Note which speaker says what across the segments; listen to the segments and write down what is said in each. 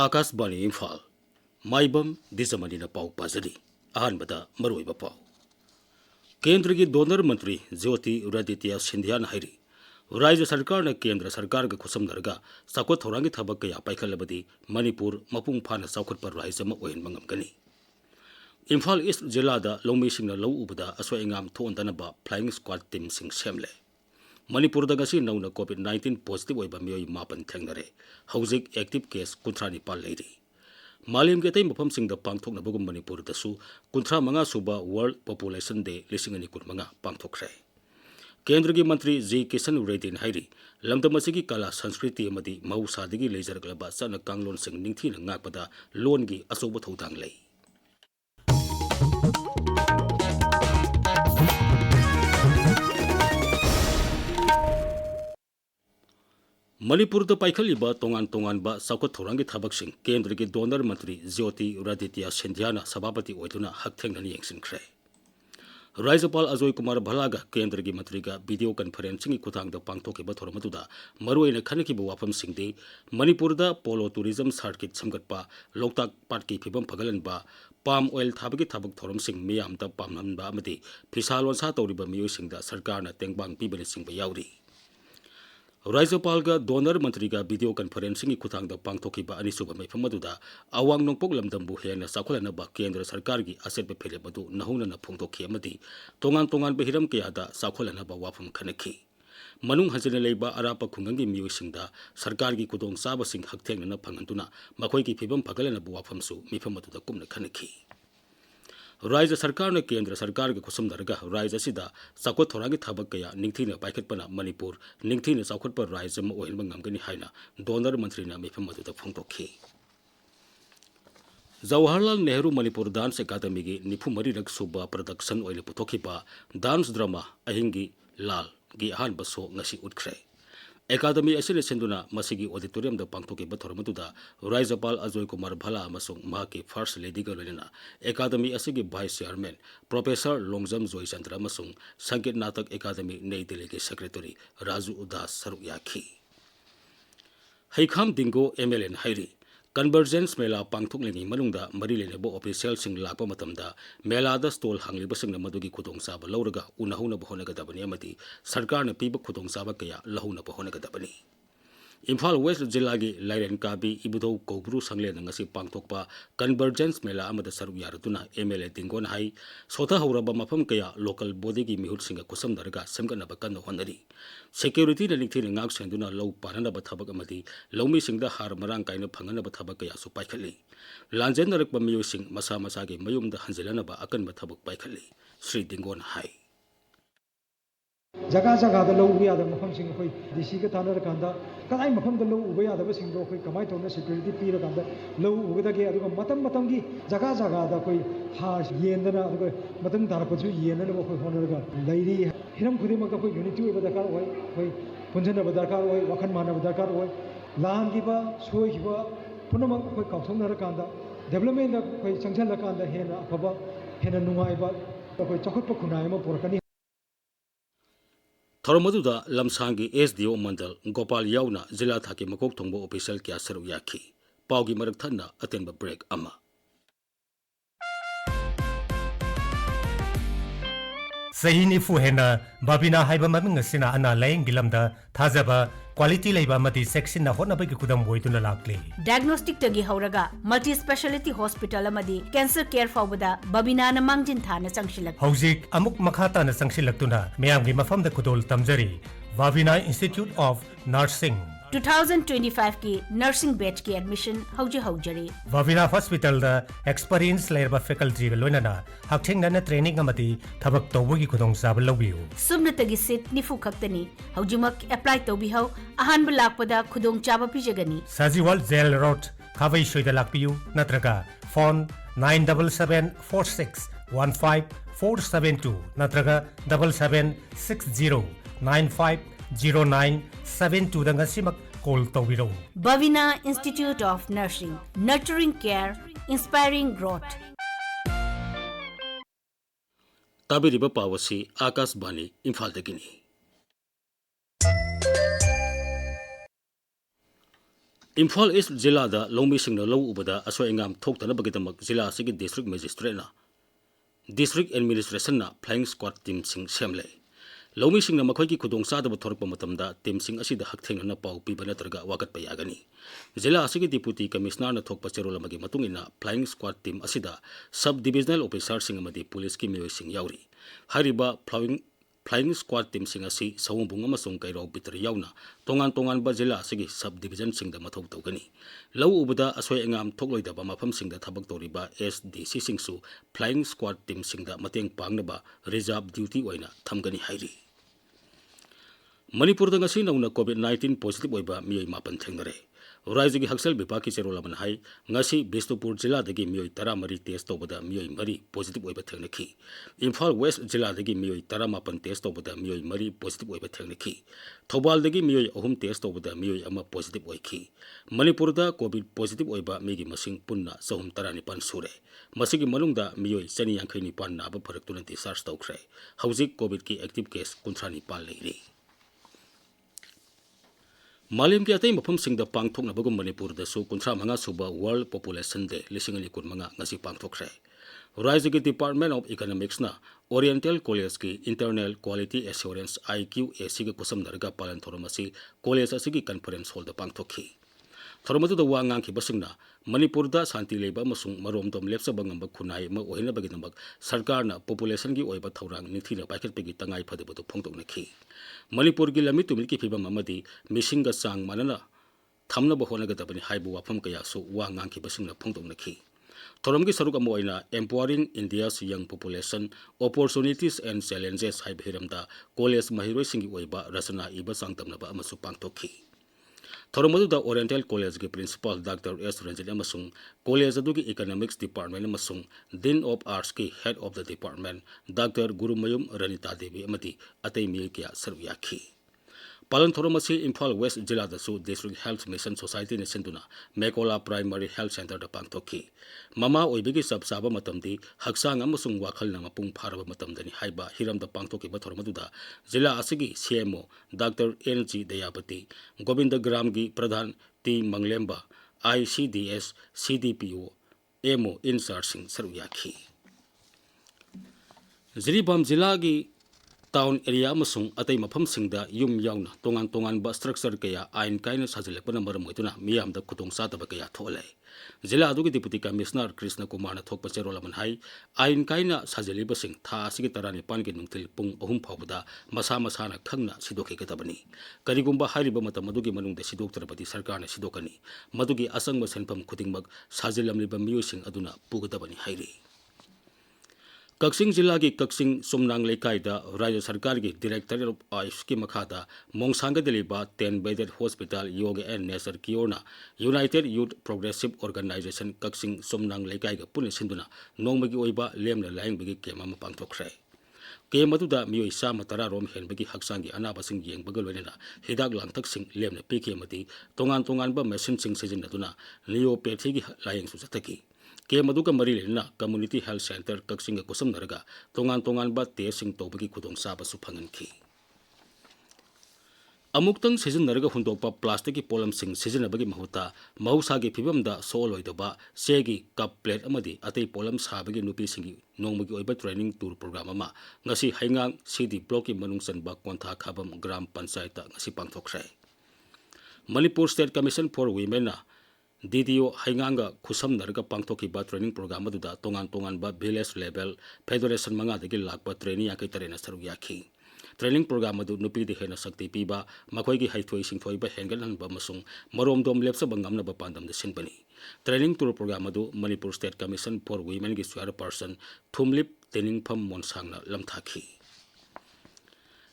Speaker 1: आकाशवाणी इम्फाल माइबम दिजमनी पाउ पाजरी अहनबदा मरुइबा पाउ केंद्र की डोनर मंत्री ज्योतिरादित्य सिंधिया हाइरी राज्य सरकार ने केंद्र सरकार का खुसमनरगा साकोत थौरांगी थबक कया पाइखलबदी मणिपुर मपुंग फाना साउखट पर राज्य में ओहन मंगमगनी इम्फाल ईस्ट जिला लौमी सिंह लौ उबदा असोय इंगाम थोंदनबा फ्लाइंग स्क्वाड टीम सिंह सेमले मणिपुर दगसी नौना कोविड-19 पॉजिटिव ओइबा मियोय मापन थेंगनरे हौजिक एक्टिव केस 39 लेरी मालेम के तई मफम सिंह पांगथोकनबगुम मणिपुर दसु 35 सुबा वर्ल्ड पॉपुलेशन डे 2015 पांगथोखरे केंद्र की मंत्री जी किशन रेड्डी हाइरी लमदम की कला संस्कृति महौसादगी लेजरगलबा चन कांगलोन सिंह निंथीना ngakpada लोन की अचौब थौदांग लई मणिपुर पाइखलीब तोंगान तोंगानबा साउखट थौरांगी थबकसिंग केंद्र की डोनर मंत्री ज्योतिरादित्य सिंधियाना सभापति ओइदुना हकथेंगना येंगसिनख्रे राज्यपाल अजय कुमार भलागा केंद्र की मंत्री का वीडियो कॉन्फ्रेंसिंग की खुदांग पांगथोखिबा थोरमदुदा मरुइना खनखिबा वाफमसिंगदि मणिपुरदा पोलो टूरिज्म सर्किट समगटपा लोकताक पाट की फिबम फगलनबा पाम ऑयल थाबगी थबक थोरमसिंग मियामदा पामनबा अमदि फिसा लोनसा तौरिबा मियोइसिंगदा सरकारना तेंगबांग पीबने सिंगबा याउरी राज्यपाल का डोनर मंत्री का वीडियो कॉन्फ्रेंसिंग की खुदांग पांगथोखिबा अनिसुबा मैफमदुदा अवांग नोंपोक लमदमबु हेना साखोलनबा केंद्र सरकार की असेट फिरेब अदु नहुनना फोंदोखि अमदि तोंगान तोंगान हिरम कयादा साखोलनबा वाफम खनखि मनुंग हजन लेबा अरापा खुंगंगी मियोइसिंगदा सरकार की खुदोंग चाबसिंग हकथेंगना फंगंदुना मखोई की फिबम फगलनबु वाफमसु मिफमदुदा कुमना खनखि राज्य सरकार ने केंद्र सरकार के खुसमनरगा राज्य असिदा साकोत थौरांगी थबक कया निंथीना पाइखटपना मणिपुर निंथीना साउखट पर राज्य में ओहनबा ngamgani हाइना डोनर मंत्री ना मिफमदुदा फोंदोखि जवाहरलाल नेहरू मणिपुर डांस अकादमी की 94 सुबा प्रोडक्शन ओइने पुथोखिबा डांस ड्रामा अहिंगी लाल की अहानबा शो ngasi उठ्खरे अकादमी असिने सेंदुना मसिगी ऑडिटोरियम द पांगथोखिबा थोरमदुदा राज्यपाल अजय कुमार भला अमसुंग माकी फर्स्ट लेडी का लेना अकादमी असिगी वाइस चेयरमैन प्रोफेसर लोंगजम जोईचंद्र अमसुंग संगीत नाटक अकादमी नई दिल्ली के सेक्रेटरी राजू उदास सरुक याखी हैखाम दिंगो एमएलएन हाइरी कन्वर्जेंस मेला पांगथोकलिंगी मनुंगदा मरी लेनेबो ऑफिशियल सिंग लापा मतमदा मेलादा स्टॉल हांगलिबसिंग मदुगी खुदोंचाबा लौरगा उनहुनबा होनगदबनी अमदी सरकार ने पीब खुदोंचाबा कया लहुनबा होनगदबनी इम्फाल वेस्ट जिला की लाइरेन काबी इबुदौ कौब्रु संगलेन ngasi पांगथोकपा कन्वर्जेंस मेला अमदा सरुक यारदुना एमएलए दिंगोन हाई सोथा हौरबा मफम कया लोकल बॉडी की मिहुतसिंग खुसमनरगा सेमगनबा कन्न होनरी सिक्योरिटी ने निथीन ngak सेंदुना लौ पाननबा थबक अमदी लौमी सिंगदा हार मरांग कायन फंगनबा थबक कया सु पाइखली लांजेनरकबा मियुसिंग मसा मसा के मयुमदा हंजिलनबा अकनबा थबक पाइखली श्री दिंगोन हाई
Speaker 2: जगह जगह लो उब याद मफम सिंह कोई डीसी का थानर कांदा कदाई मफम लो उब याद सिंह कोई कमाई तौर सिक्योरिटी पीर कांदा लो उबदगे मतम मतम की जगह जगह कोई हार येंदना मतम धारपसु येंदना कोई होनरगा लैरी हिरम खुदिमक कोई यूनिटी ओइबा दरकार होय कोई पुंजनबा दरकार होय वखन मानबा दरकार होय लांगिबा सोइबा पुनमक कोई काउथोनर कांदा डेवलपमेंट कोई चंगजल कांदा हेना अफबा हेना नुंगाइबा कोई चखटप खुनाय म पोरकनी
Speaker 1: थोरमदुदा लमसांगी एसडीओ मंडल गोपाल याउना जिला थाकी मकोक थोंबो ऑफिशियल क्या सरुक याखी पाउगी मरक थन्ना अतेंबा ब्रेक अमा
Speaker 3: सही निफु हेना बाबिना हाइबा ममिंग सिना अना लाइंग गिलमदा थाजबा क्वालिटी लेबा मति सेक्शन ना होना बगे कुदम बोइदुना लाक्ले
Speaker 4: डायग्नोस्टिक तगी हौरगा मल्टी स्पेशलिटी हॉस्पिटल अमदी कैंसर केयर फाउबदा बबिना न मांगजिन थाना संगशिलक
Speaker 3: हौजिक अमुक मखाता न संगशिलक्तुना मयामगी मफम द कुदोल तमजरी बाबिना इंस्टीट्यूट ऑफ नर्सिंग
Speaker 4: 2025 की नर्सिंग बैच की एडमिशन हौजे हौजरी
Speaker 3: बाबिना हॉस्पिटल द एक्सपीरियंस लेरबा फैकल्टी ग लोइनाना हक्थिंगना थ्रेनिंग अमदी थबक तौबगी खुदोंग चाब लौबियु
Speaker 4: सुमनतगी सीट निफु खक्तनी हौजिमक अप्लाई तौबिहौ अहानब लाकपदा खुदोंग चाब पिजगनी
Speaker 3: साजीवाल जेल रोड खावई सोइदा लाकपियु नत्रगा फोन 9774615472 नत्रगा 7760950972 दंगा सिमक कॉल तौबिरो
Speaker 4: Babina institute of nursing nurturing care inspiring growth
Speaker 1: ताबिरिबा पावसी आकाशवाणी इम्फाल दगिनी Imphal East Jilada Lomi Singna Low Ubada Aswangam Toktan Bagitamak Zilla Sigi District Magistrate District Administration na Flying Squad Team Sing Semle Lomi Singna Makoki Kudong Sada Torpa Matamda Team Sing Asida Hakteng na Pau Pibanatraga Wakat Payagani Zilla Sigi Deputy Commissioner na Tok Pacherola Magi Matungina Flying Squad Team Asida Sub-Divisional Officer Singamadi Police Ki Mioy Sing Yauri Hariba Flying Squad Team Sing Asi Sawumbung amasung Kairaw Bitri Yauna Tongan ba Zilla Sigi Subdivision Sing da Mathaw Tawgani Law Ubada Asway Angam Tokloidaba Mafam Sing da Thabak Toriba SDC Singsu Flying Squad Team Sing da Mateng Pangnaba Reserve Duty Oina Thamgani Hairi Manipur da ngasi nauna COVID-19 positive oiba miyoi mapan thengnare Raizigi Haksel Bipaki Cherola Manhai ngasi Bisnupur Jilla dagi miyoi tara mari test tobada miyoi mari positive oiba thengnaki Imphal West Jilla dagi miyoi tara mapan test tobada miyoi mari positive oiba thengnaki Thobal dagi miyoi ahum test tobada miyoi ama positive oiki Manipur da COVID positive oiba migi masing punna sahum tarani pan sure masigi manungda miyoi chani yangkhai ni pan naba pharak tunanti SARS tawkhre hauzik COVID ki active case kuntrani pan leiri Malim ki atay mapam sing da pangthok na bagum Manipur da su kuntra manga suba World Population Day lisingani kun manga ngasi pangthok re. Raizigi Department of Economics na Oriental College ki Internal Quality Assurance IQAC ki kusam narga palan thoromasi college asigi conference hall da pangthok ki. Thoromatu da wangang ki basing na Manipur da santi leba masung marom dom lepsa bangamba kunai ma ohina bagi nambag sarkar na population gi oiba thorang nithi na paket pegi tangai phade bodu phongtok na ki. Manipur gi lami tumil ki phibam amadi misingga sang manana thamna ba hona ga tabani haibu wafam kaya so wangang ki basing na phongtok na ki. Thorom gi saruk amo oina empowering India's young population opportunities and challenges hai bhiramda college mahiroi singi oiba rasana iba sangtam na ba amasu pangtok ki. Thoromadu da Oriental College ki principal Dr. S. Ranjit amasung college adu ki economics department amasung Dean of Arts ki head of the department Dr. Gurumayum Ranita Devi amati atay mi kya sarwyakhi Palan thoromasi Imphal West Jilla da su District Health Mission Society ni senduna Mekola Primary Health Center da pangtokhi mama oibigi sabsaba matamdi haksang amasung wakhal na mapung pharaba matamdani haiba hiram da pangtokhi ba thoromadu da Jilla asigi CMO Dr. N.G. Dayapati Govinda Gram gi Pradhan T Manglemba ICDS CDPO MO Insourcing sarwyakhi Ziribam Jilla gi Town area amasung atay mafam singda yum yauna tongan ba structure kaya ain kaina sajalekpana maram oituna miyam da khutong sa taba kaya thole Jilla adugi deputy commissioner Krishna Kumar na thokpa cherola manhai ain kaina sajaliba sing tha asigi tarani pan ki nungtil pung ahum phawda masa na khangna sidokhe katabani karigumba hariba matam adugi manungda sidok tarapati sarkar na sidokani madugi asangba senpam khudingmak sajilamliba miyosing aduna pugadabani hairi Kaksing Jilla ki Kaksing Sumnang Lekai da Rajya Sarkar ki Director of Ayush ki makhada Mongsanga deliba 10-bedded hospital yoga and nature kiorna United Youth Progressive Organization Kaksing Sumnang Lekai ga punin sinduna nongmagi oiba lemna laing bagi kema mapangthokre kematu da miyoi sa matara rom hen bagi haksangi anaba sing yeng bagal wenena hidak langtak sing lemna pike mati tongan ba machine sing sejin natuna neopathy gi laing su sataki ke maduka mari lena community health center Kaksing ga kusam naraga tongan ba te sing tobagi khudong saba su phangan ki amuktang season naraga hundokpa plastic ki polam sing season abagi mahuta mausa gi phibam da sol oidoba segi cup plate amadi atei polam sabagi nupi singi nongmagi oiba training tour program ama ngasi haingang CD block ki manungsan ba kontha khabam gram panchayat ngasi pangthokre Manipur State Commission for Women na DDO hainganga khusam narga pangthoki ba training program aduda tongan ba village level federation manga dagi lakpa training ya kai tarena saruyakhi training program adu nupi de hena sakti piba makhoi gi haithoi singthoi ba hengan ba masung marom dom lepsa bangam na ba pandam de sinpani training tour program adu Manipur State Commission for Women gi chairperson Thumlip Tening Pham Monsangna lamthakhi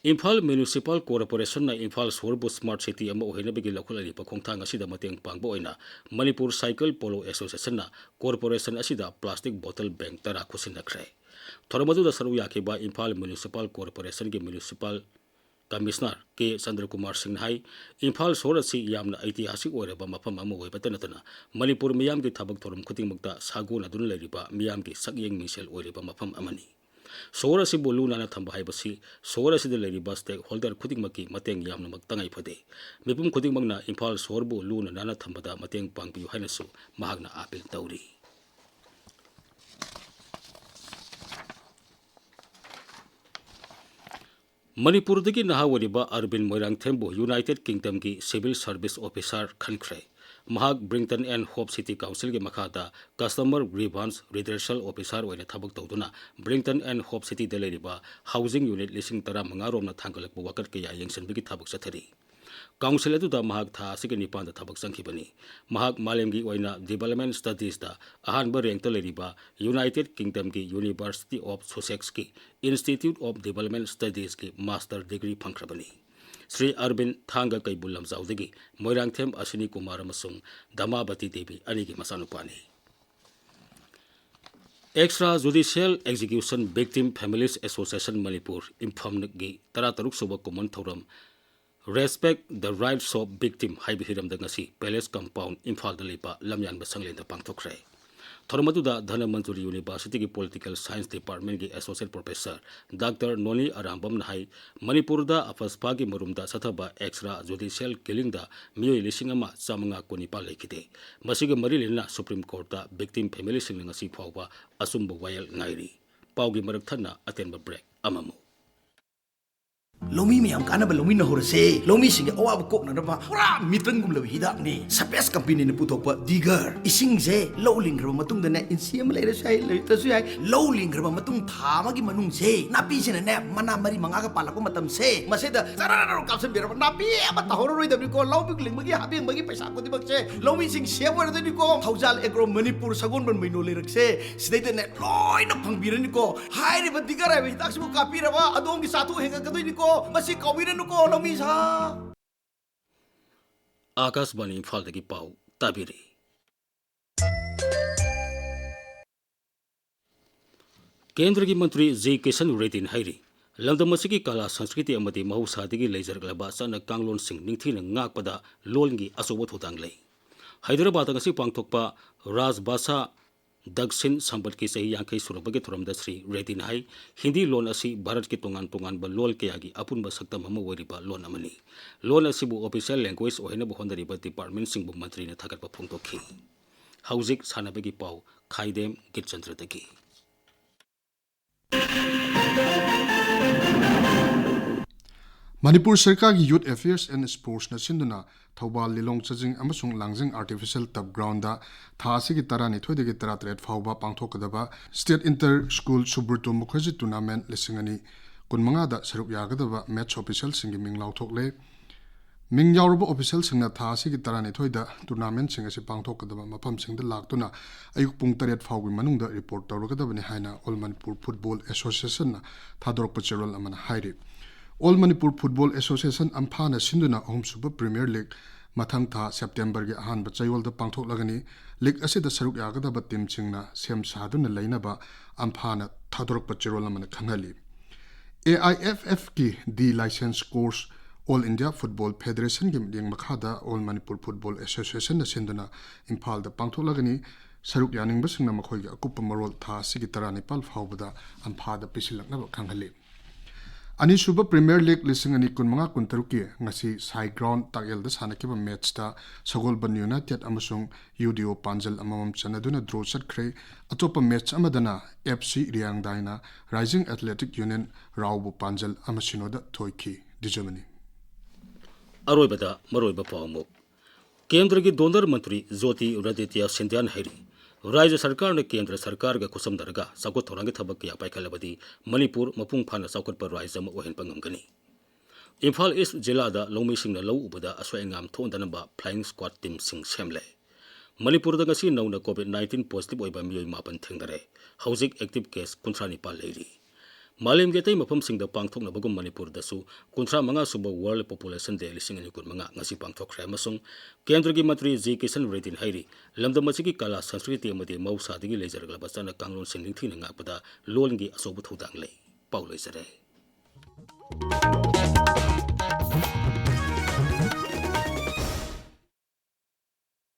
Speaker 1: Imphal Municipal Corporation na Imphal Sorbo Smart City ama ohina bigi lakhul ali pakhongthang asida mateng pangba oina Manipur Cycle Polo Association na corporation asida plastic bottle bank tara khusinakre thoromadu da saru yakhe ba Imphal Municipal Corporation gi municipal commissioner Geetchandra Kumar Singh hai Imphal Sorasi yamna ऐतिहासिक ओरबा मफम अम ओइबा तनतना मणिपुर मियाम की थबक theorem खुतिंगमक्ता सागुन अदुन लेरिबा मियाम की सक्येंग micelle ओइरिबा मफम अमनी सोर असिबु लुनाना थंबा हाइबसी सोर असिद लेरिबा stakeholder खुदिंगमकी मतेंग यामनमक तंगाई फदे मिपुम खुदिंगमकना इम्फाल सोरबु लुना नाना थंबदा मतेंग पांगपियु हाइनसु महागना अपील तौरी मणिपुरदगी नहावरिबा अरबिन मोइरांगथेंबु यूनाइटेड किंगडम की सिविल सर्विस ऑफिसर खनख्रे महाग Brighton and Hove city council के मखादा कस्टमर ग्रीवांस रिड्रेसल ऑफिसर ओइना थबक तौदुना ब्रिंगटन एंड होप सिटी दे लेरिबा हाउसिंग यूनिट 15 रोमना थांगलकपु वकत कया यंगसनबिगी थबक सथरी काउंसिल अदुदा महाग था सिगे निपान दा थबक संखिबनी महाग मालेमगी ओइना डेवलपमेंट स्टडीज दा अहानबा रैंक लेरिबा यूनाइटेड किंगडम की यूनिवर्सिटी ऑफ सुसेक्स की इंस्टीट्यूट ऑफ डेवलपमेंट स्टडीज की मास्टर डिग्री फंखरबनी श्री अरविंद थांगा कैबुल लमजाउदगी मोइरांगथेम अश्विनी कुमार अमसुंग दमाबती देवी अनी की मसानुपानी extra judicial execution victim families association Manipur Imphal की 13 सुब कुमन थौरम Respect the rights of victim haibi hiramda ngasi Palace Compound Imphal da lepa lamyanba sanglenda pangthokre Thormaduda Dhana Manjuri University ki Political Science Department ki Associate Professor Dr. Noli Arambam nahai Manipur da afaspa ki marumda sathaba extra judicial killing da miyoi lising ama chamanga konipa lekide masiga marilina Supreme Court da victim family sing ngasi phawba asumba wayal ngairi paugi marak thana atenba break amamu
Speaker 5: Lomi miyam kana ba lomi na horse lomi singe awa ba kok na ba pura mitrang gum lo hidak ni space company ni putok pa digger ising je lowling ro matung da na insiam le ra sai le ta su ai lowling ro matung thama gi manung je napi sin ne mana mari manga ka pala ko matam se mase da sarara ro kapsen bira napi ba ta horo roi da ni ko lobik ling magi habing magi paisa ko di bak se lomi sing se war da ni ko thaujal agro manipur sagon ban maino le rak se sidai da ne loi na phang bira ni ko hai ri ba digger ai tak su kapi ra ba adong gi satu henga ka doi ni ko Masih kawinan ko lomi sa
Speaker 1: Akashbani Imphal dagi pau tabiri केंद्र की मंत्री जी किशन रेड्डी हाइरी लंदम की कला संस्कृति अमदी महौसादगी लेजरगलबा सन कांगलोन Singh निंगथीना ngakpada लोलगी असोबो थोदांग लई Hyderabad ngasi pangthokpa राजभाषा दक्षिण संबत की सही यांखई सुरबगे थुरमदा श्री रेड्डी नाई हिंदी लोन असी भारत की तोंगान तोंगान ब लोल कयागी अपुनब सक्तम हम वरिबा लोन अमनी लोन असिबु ऑफिशियल लैंग्वेज ओहेनबु होंदरिबा डिपार्टमेंट सिंगबु मंत्री ने थागतबा फोंदोखी हाउजिक सानबगी पाउ खाइदेम गीतचंद्र दगी
Speaker 6: Manipur Sarkar ki Youth Affairs and Sports na sinduna Thobal Lilong Chajing amasung Langjing Artificial Turf Ground da thasi ki tarani thoide ki taratret phawba pangthokadaba State Inter School Suburto Mukherjee Tournament lisingani kunmanga da saruk yagadaba match official singi ming lauthokle ming yawruba official singna thasi ki tarani thoida tournament singa si pangthokadaba mafam singda laktuna ayuk pung 8 phawgi manungda report tawragadaba ni haina All Manipur Football Association na thadorok pachirol amana hairi All Manipur Football Association Amphana Sinduna Home Super Premier League Mathang Tha September gi ahan ba chayol da pangthok lagani league ase da saruk yagada ba team chingna sem saduna leina ba Amphana thadorok pachirol amana khangali AIFF ki D license course All India Football Federation gi ding makhada All Manipur Football Association na sinduna Imphal da pangthok lagani saruk yaning ba singna makhoi ga akup marol tha sigi tarani pal phawbada Ampha da pisilakna ba khangali Ani Suba Premier League lising ani kun mga kuntaruki ngasi Sai Ground Tagel da sanakiba match da Sagolban United amasung UDO Panjal amamam chanaduna draw satkre atopa match amadana FC Riang Daina Rising Athletic Union Raubu Panjal amasinoda Toiki Dwijamani
Speaker 1: Aroibada Maroiba Pawamuk केंद्र की donor मंत्री Jyotiraditya Scindia Harry राज्य सरकार ने केंद्र सरकार का खुसम दरगा साकुत थोरंगे थबक या पाइखलबदी मणिपुर मपुंग फाना साकुत पर राज्य म ओहेन पंगमगनी इम्फाल ईस्ट जिला दा लौमी सिंह लौ उबदा असोएंगाम थोंदनबा फ्लाइंग स्क्वाड टीम सिंह सेमले मणिपुर दा गसी नौना कोविड-19 पॉजिटिव ओइबा मियोय मापन थेंगदरे हौजिक एक्टिव केस 19 लेरी मालेम गेतै मफम सिंह दा पांगथोकनबगुम मणिपुर दसु 15 सुबा वर्ल्ड पॉपुलेशन डे लिसिंग अनि कुनमंगा ngasi पांगथोखरे अमसुंग केंद्र की मंत्री जी किशन रेड्डी हैरी लमदमसी की कला संस्कृति अमदि मौसादगी लेजरगलबा चना कांगलोन सिंगथि नंगापदा लोलगी असोब थौदांग लै पाउलैसरे